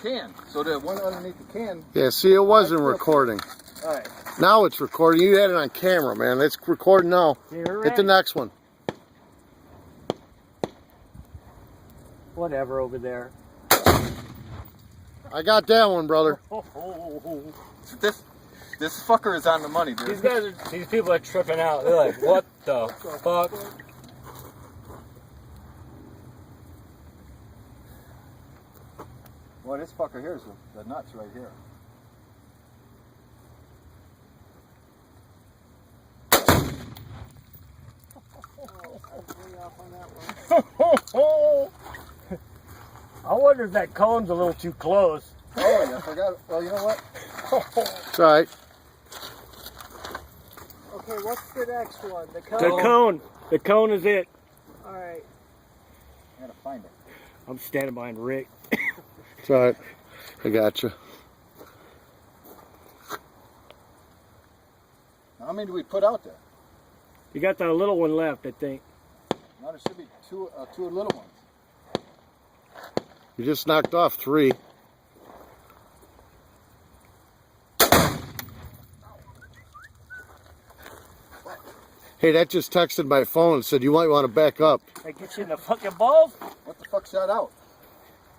can. So the one underneath the can. Yeah, see, it wasn't recording. All right. Now it's recording. You had it on camera, man. It's recording now. Hit the next one. Whatever over there. I got that one, brother. This fucker is on the money, dude. These people are tripping out. They're like, what the fuck? Well, this fucker here is the nuts right here. I wonder if that cone's a little too close. Oh, yeah, I forgot. Well, you know what? It's all right. Okay, what's the next one? The cone? The cone. The cone is it. Alright. I gotta find it. I'm standing behind Rick. It's all right. I got you. How many do we put out there? You got the little one left, I think. No, there should be two little ones. You just knocked off 3. Hey, that just texted my phone and said you might want to back up. That gets you in the fucking balls? What the fuck shot out?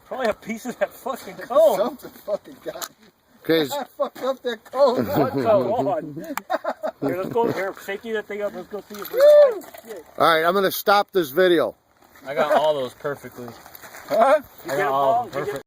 Probably a piece of that fucking cone. Something fucking got me. Okay. I fucked up that cone. What's going on? Here, let's go. Here, shaky that thing up. Let's go see if we can find it. All right, I'm going to stop this video. I got all those perfectly. Huh? I got all of them perfect.